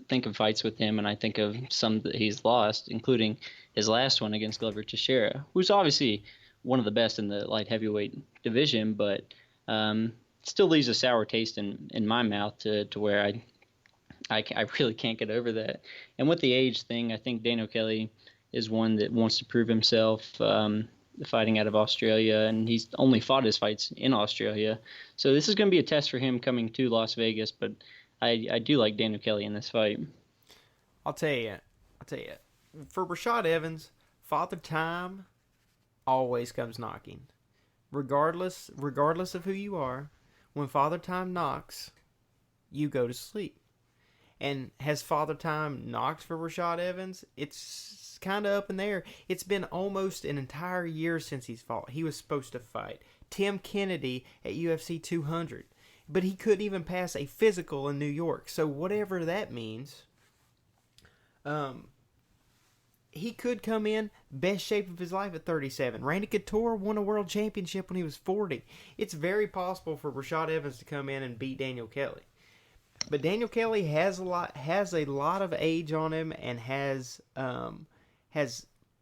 think of fights with him, and I think of some that he's lost, including his last one against Glover Teixeira, who's obviously one of the best in the light heavyweight division, but still leaves a sour taste in my mouth to where I really can't get over that. And with the age thing, I think Daniel Kelly is one that wants to prove himself, fighting out of Australia, and he's only fought his fights in Australia. So this is going to be a test for him coming to Las Vegas, but I do like Daniel Kelly in this fight. I'll tell you, for Rashad Evans, Father Time always comes knocking. Regardless of who you are, when Father Time knocks, you go to sleep. And has Father Time knocked for Rashad Evans? It's kind of up in the air. It's been almost an entire year since he's fought. He was supposed to fight Tim Kennedy at UFC 200, but he couldn't even pass a physical in New York. So whatever that means, he could come in best shape of his life at 37. Randy Couture won a world championship when he was 40. It's very possible for Rashad Evans to come in and beat Daniel Kelly. But Daniel Kelly has a lot of age on him and has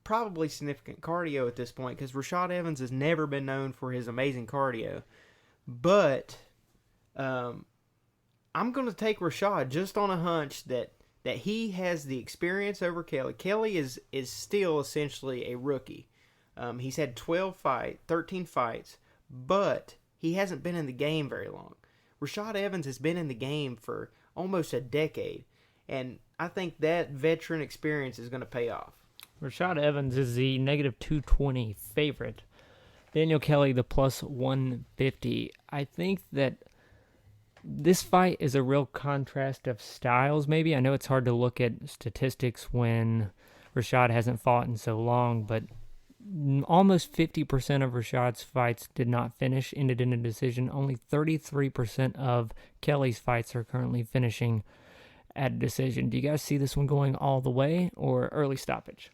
probably significant cardio at this point, because Rashad Evans has never been known for his amazing cardio. But I'm going to take Rashad just on a hunch that he has the experience over Kelly. Kelly is still essentially a rookie. He's had 13 fights, but he hasn't been in the game very long. Rashad Evans has been in the game for almost a decade, and I think that veteran experience is going to pay off. Rashad Evans is the -220 favorite. Daniel Kelly, the +150. I think that this fight is a real contrast of styles, maybe. I know it's hard to look at statistics when Rashad hasn't fought in so long, but almost 50% of Rashad's fights did not finish, ended in a decision. Only 33% of Kelly's fights are currently finishing at a decision. Do you guys see this one going all the way or early stoppage?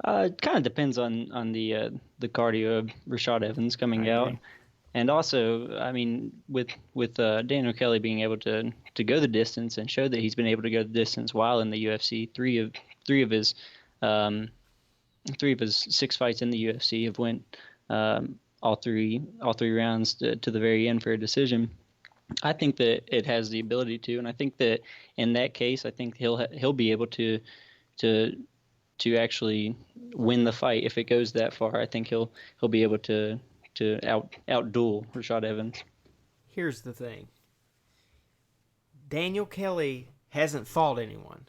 It kind of depends on the cardio of Rashad Evans coming out. And also, I mean, with Daniel Kelly being able to go the distance and show that he's been able to go the distance while in the UFC, three of his 6 fights in the UFC have went all three rounds to the very end for a decision. I think that it has the ability to, and I think that in that case, I think he'll be able to actually win the fight if it goes that far. I think he'll be able to out-duel Rashad Evans. Here's the thing. Daniel Kelly hasn't fought anyone.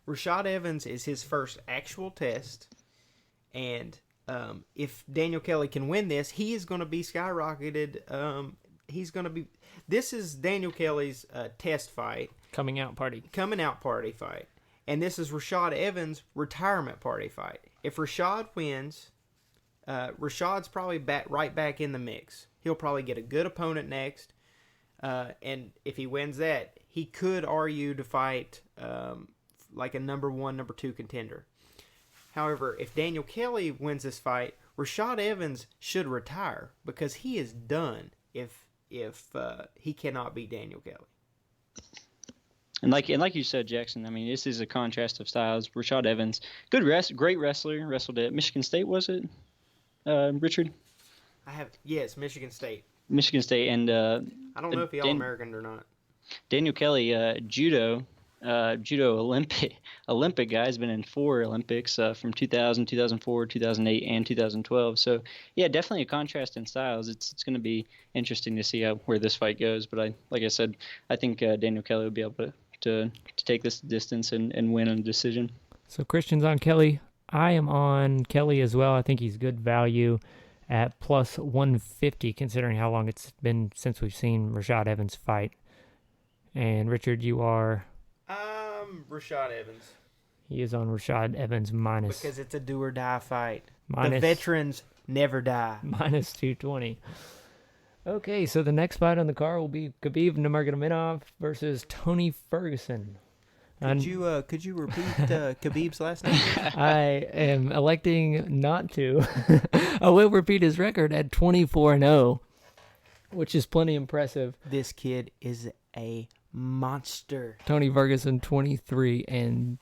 Rashad Evans is his first actual test, and if Daniel Kelly can win this, he is going to be skyrocketed. This is Daniel Kelly's test fight. Coming out party fight. And this is Rashad Evans' retirement party fight. If Rashad wins, Rashad's probably right back in the mix. He'll probably get a good opponent next. And if he wins that, he could argue to fight like a number 1, number 2 contender. However, if Daniel Kelly wins this fight, Rashad Evans should retire because he is done if he cannot beat Daniel Kelly. And like you said, Jaxon, I mean, this is a contrast of styles. Rashad Evans, great wrestler, wrestled at Michigan State, was it, Richard? Yes, Michigan State. Michigan State, and I don't know if he All-American or not. Daniel Kelly, judo, judo Olympic guy. Has been in 4 Olympics from 2000, 2004, 2008, and 2012. So yeah, definitely a contrast in styles. It's going to be interesting to see where this fight goes. But like I said, I think Daniel Kelly will be able to take this distance and win on a decision. So Christian's on Kelly. I am on Kelly as well. I think he's good value at plus 150, considering how long it's been since we've seen Rashad Evans fight. And Richard, you are? Rashad Evans. He is on Rashad Evans minus. Because it's a do or die fight. Minus, the veterans never die. Minus 220. Okay, so the next fight on the card will be Khabib Nurmagomedov versus Tony Ferguson. Could you repeat Khabib's last name? I am electing not to. I will repeat his record at 24-0, which is plenty impressive. This kid is a monster. Tony Ferguson 23-3.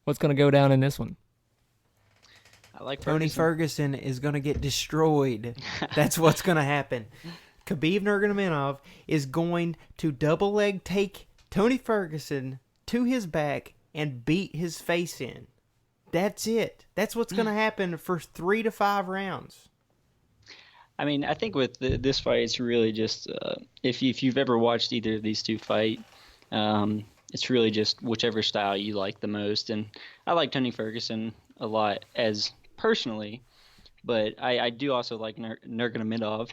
What's going to go down in this one? I like Tony Ferguson is going to get destroyed. That's what's going to happen. Khabib Nurmagomedov is going to double leg take Tony Ferguson to his back and beat his face in. That's it. That's what's going to happen for 3 to 5 rounds. I mean, I think with this fight, it's really just if you've ever watched either of these two fight, it's really just whichever style you like the most. And I like Tony Ferguson a lot as personally, but I do also like Nurmagomedov.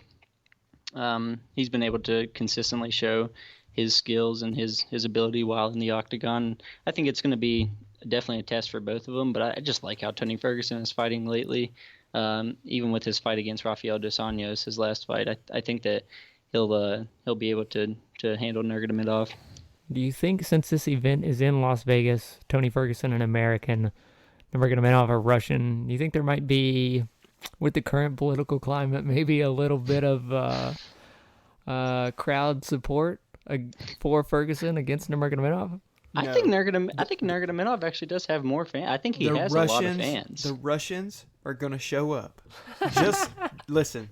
He's been able to consistently show his skills and his ability while in the octagon. I think it's going to be definitely a test for both of them, but I just like how Tony Ferguson is fighting lately. Even with his fight against Rafael dos Anjos, his last fight, I think that he'll be able to handle Nurmagomedov. Do you think, since this event is in Las Vegas, Tony Ferguson an American, Nurmagomedov a Russian, do you think there might be, with the current political climate, maybe a little bit of crowd support for Ferguson against Nurmagomedov? No. I think Nurmagomedov actually does have more fans. I think he has a lot of fans. The Russians are going to show up. Just listen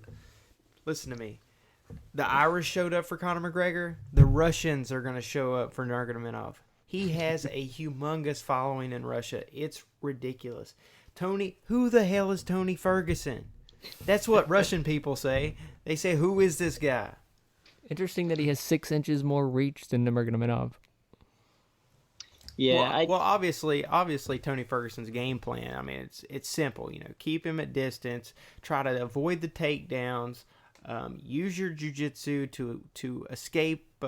to me. The Irish showed up for Conor McGregor. The Russians are going to show up for Nurmagomedov. He has a humongous following in Russia. It's ridiculous. Who the hell is Tony Ferguson? That's what Russian people say. They say, who is this guy? Interesting that he has 6 inches more reach than Nurmagomedov. Yeah. Well, obviously, Tony Ferguson's game plan. I mean, it's simple. Keep him at distance. Try to avoid the takedowns. Use your jiu-jitsu to escape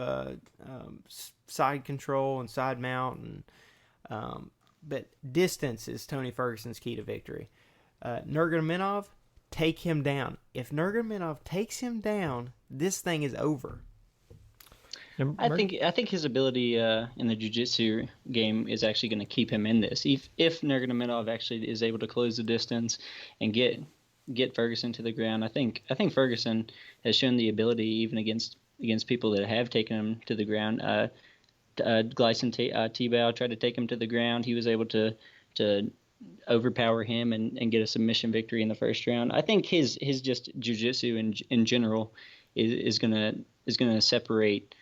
side control and side mount. But distance is Tony Ferguson's key to victory. Nurmagomedov, take him down. If Nurmagomedov takes him down, this thing is over. I think his ability in the jiu-jitsu game is actually going to keep him in this. If Nurmagomedov actually is able to close the distance and get Ferguson to the ground, I think Ferguson has shown the ability even against people that have taken him to the ground. Gleison Tibau tried to take him to the ground. He was able to overpower him and get a submission victory in the first round. I think his just jiu-jitsu in general is gonna separate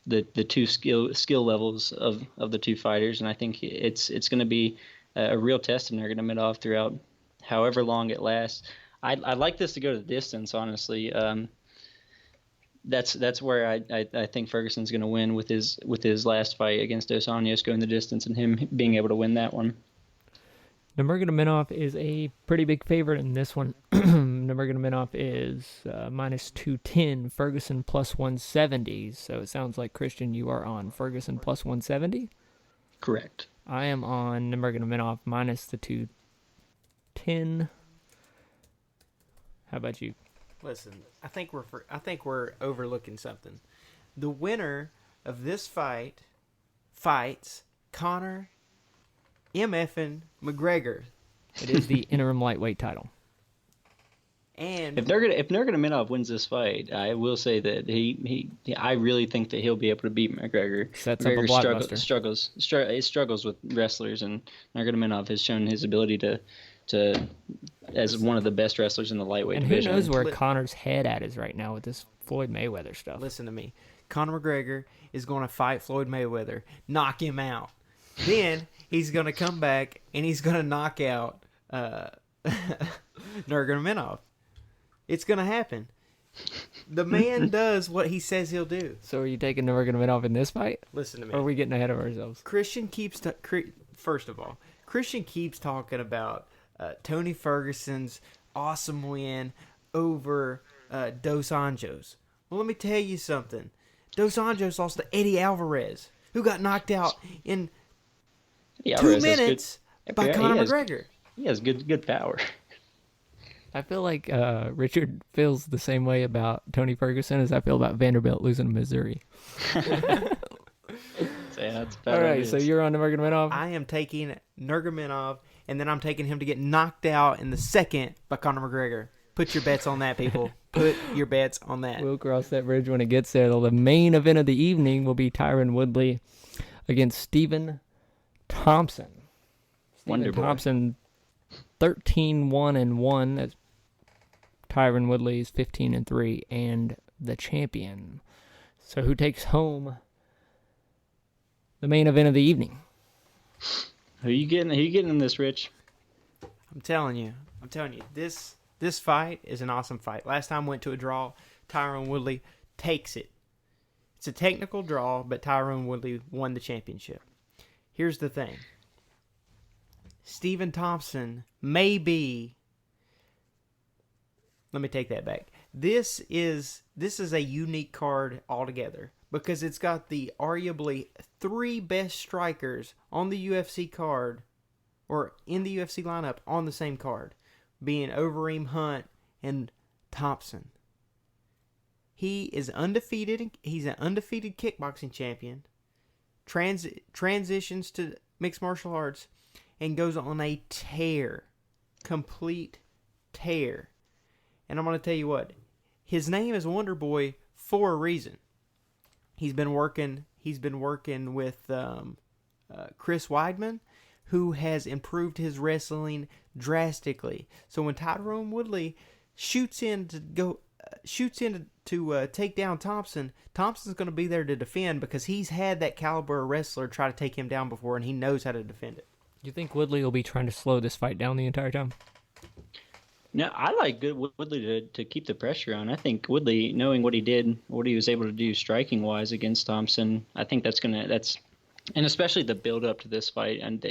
the two skill levels of the two fighters, and I think it's going to be a real test of Nurmagomedov throughout however long it lasts. I'd like this to go to the distance, honestly. That's where I think Ferguson's going to win with his last fight against Dos Anjos, going the distance and him being able to win that one. Nurmagomedov is a pretty big favorite in this one. Nurmagomedov is minus 210, Ferguson plus 170. So it sounds like, Christian, you are on Ferguson plus 170? Correct. I am on Nurmagomedov minus the 210. How about you? Listen, I think we're overlooking something. The winner of this fight fights Conor MFing McGregor. It is the interim lightweight title. And if Nurmagomedov wins this fight, I will say that I really think that he'll be able to beat McGregor. Sets up a blockbuster. Struggles with wrestlers, and Nurmagomedov has shown his ability to as one of the best wrestlers in the lightweight division. And who knows where Conor's head is right now with this Floyd Mayweather stuff. Listen to me. Conor McGregor is going to fight Floyd Mayweather, knock him out. Then he's going to come back and he's going to knock out Nurmagomedov. It's going to happen. The man does what he says he'll do. So are you taking Nurmagomedov in this fight? Listen to me. Or are we getting ahead of ourselves? Christian keeps first of all, Christian keeps talking about Tony Ferguson's awesome win over Dos Anjos. Well, let me tell you something. Dos Anjos lost to Eddie Alvarez, who got knocked out in 2 minutes by Conor McGregor. He has good power. I feel like Richard feels the same way about Tony Ferguson as I feel about Vanderbilt losing to Missouri. All right, so you're on Nurmagomedov? I am taking Nurmagomedov, and then I'm taking him to get knocked out in the second by Conor McGregor. Put your bets on that, people. Put your bets on that. We'll cross that bridge when it gets there. The main event of the evening will be Tyron Woodley against Stephen Thompson. Wonder Boy. Thompson 13-1-1 as Tyron Woodley is 15-3 and the champion. So who takes home the main event of the evening? Who you getting in this, Rich? I'm telling you. This fight is an awesome fight. Last time went to a draw. Tyron Woodley takes it. It's a technical draw, but Tyron Woodley won the championship. Here's the thing. Stephen Thompson may be... Let me take that back. This is a unique card altogether because it's got the arguably 3 best strikers on the UFC card or in the UFC lineup on the same card, being Overeem, Hunt, and Thompson. He is undefeated. He's an undefeated kickboxing champion. Transitions to mixed martial arts and goes on a tear. Complete tear. And I'm going to tell you what. His name is Wonder Boy for a reason. He's been working with Chris Weidman, who has improved his wrestling drastically. So when Tyron Woodley shoots in to take down Thompson, Thompson's going to be there to defend because he's had that caliber of wrestler try to take him down before, and he knows how to defend it. Do you think Woodley will be trying to slow this fight down the entire time? No, I like Woodley to keep the pressure on. I think Woodley, knowing what he did, what he was able to do striking wise against Thompson, I think and especially the build up to this fight. And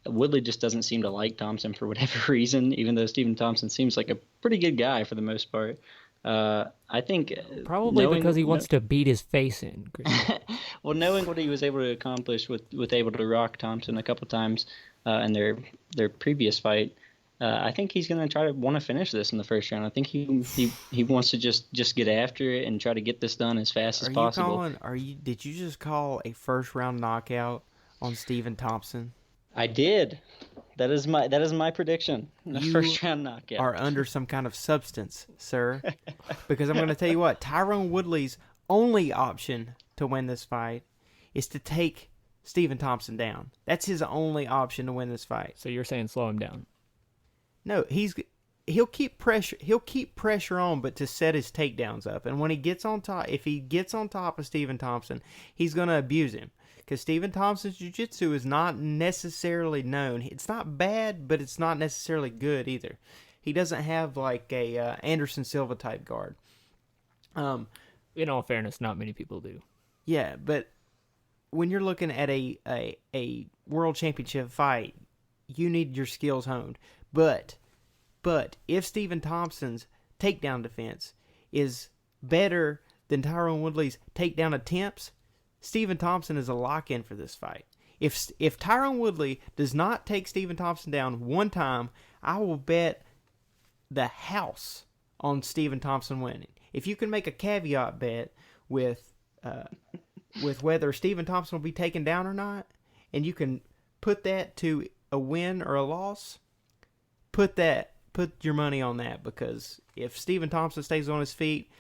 Woodley just doesn't seem to like Thompson for whatever reason, even though Stephen Thompson seems like a pretty good guy for the most part. I think probably because he wants to beat his face in. Well, knowing what he was able to accomplish with able to rock Thompson a couple times in their previous fight. I think he's going to want to finish this in the first round. I think he wants to just get after it and try to get this done as fast as possible. Did you just call a first round knockout on Stephen Thompson? I did. That is my prediction. First round knockout. Are under some kind of substance, sir. Because I'm going to tell you what, Tyron Woodley's only option to win this fight is to take Stephen Thompson down. That's his only option to win this fight. So you're saying slow him down? No, he'll keep pressure on, but to set his takedowns up. And when he gets on top, if he gets on top of Stephen Thompson, he's going to abuse him. Because Stephen Thompson's jiu-jitsu is not necessarily known. It's not bad, but it's not necessarily good either. He doesn't have like a Anderson Silva type guard. In all fairness, not many people do. Yeah, but when you're looking at a world championship fight, you need your skills honed. But if Stephen Thompson's takedown defense is better than Tyron Woodley's takedown attempts, Stephen Thompson is a lock-in for this fight. If Tyron Woodley does not take Stephen Thompson down one time, I will bet the house on Stephen Thompson winning. If you can make a caveat bet with whether Stephen Thompson will be taken down or not, and you can put that to a win or a loss, put your money on that, because if Stephen Thompson stays on his feet,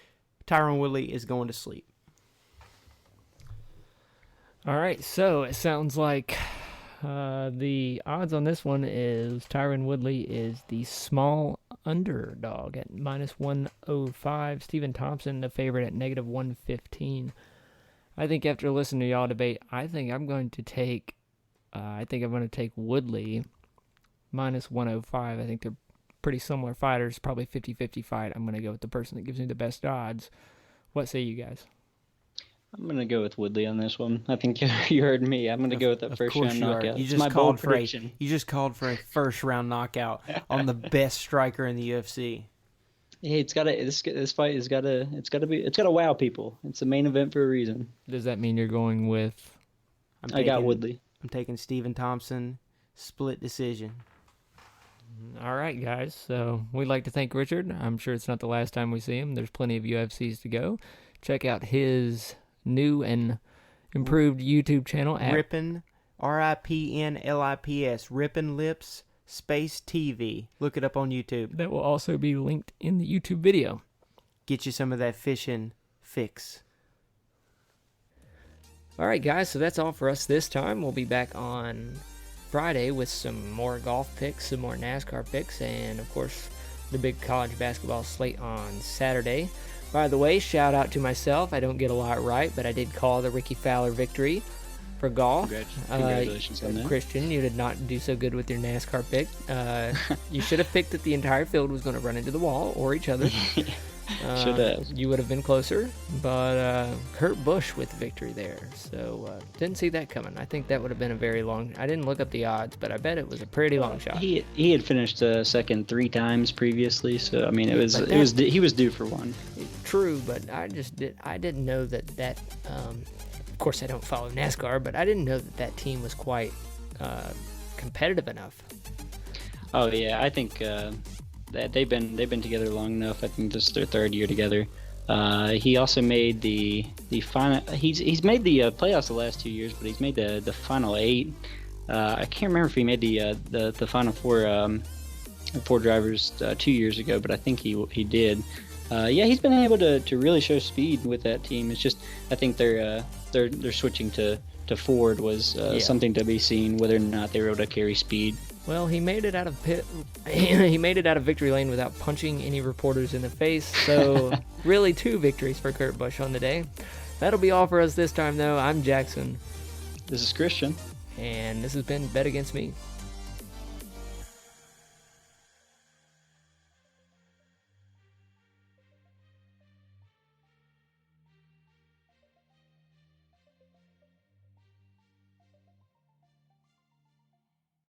Tyron Woodley is going to sleep. All right, so it sounds like the odds on this one is Tyron Woodley is the small underdog at -105. Stephen Thompson, the favorite, at -115. I think after listening to y'all debate, I think I'm going to take Woodley minus 105. I think they're pretty similar fighters, probably 50-50 fight. I'm going to go with the person that gives me the best odds. What say you guys? I'm going to go with Woodley on this one. I think you heard me. I'm going to go with that first round knockout. You just called for a first round knockout on the best striker in the UFC. Hey, this fight has got to wow people. It's a main event for a reason. Does that mean you're going with? I got Woodley. I'm taking Stephen Thompson, split decision. All right, guys. So we'd like to thank Richard. I'm sure it's not the last time we see him. There's plenty of UFCs to go. Check out his new and improved YouTube channel at Rippin, RIPNLIPS, Rippin Lips Space TV. Look it up on YouTube. That will also be linked in the YouTube video. Get you some of that fishing fix. All right, guys. So that's all for us this time. We'll be back on Friday with some more golf picks, some more NASCAR picks, and of course the big college basketball slate on Saturday. By the way, shout out to myself. I don't get a lot right, but I did call the Ricky Fowler victory for golf. Congratulations on that. Christian, you did not do so good with your NASCAR pick. You should have picked that the entire field was going to run into the wall or each other. Should have. You would have been closer, but Kurt Busch with the victory there. So didn't see that coming. I think that would have been a very long. I didn't look up the odds, but I bet it was a pretty long shot. He had finished second 3 times previously, so I mean he was due for one. True, but I didn't know that. Of course, I don't follow NASCAR, but I didn't know that team was quite competitive enough. Oh yeah, I think. That they've been together long enough. I think this is their 3rd year together. He also made the final. He's made the playoffs the last 2 years, but he's made the final 8. I can't remember if he made the final 4 drivers 2 years ago, but I think he did. He's been able to really show speed with that team. It's just I think they're switching to Ford was something to be seen, whether or not they were able to carry speed. Well, he made it out of he made it out of victory lane without punching any reporters in the face. So really 2 victories for Kurt Busch on the day. That'll be all for us this time, though. I'm Jaxon. This is Christian. And this has been Bet Against Me.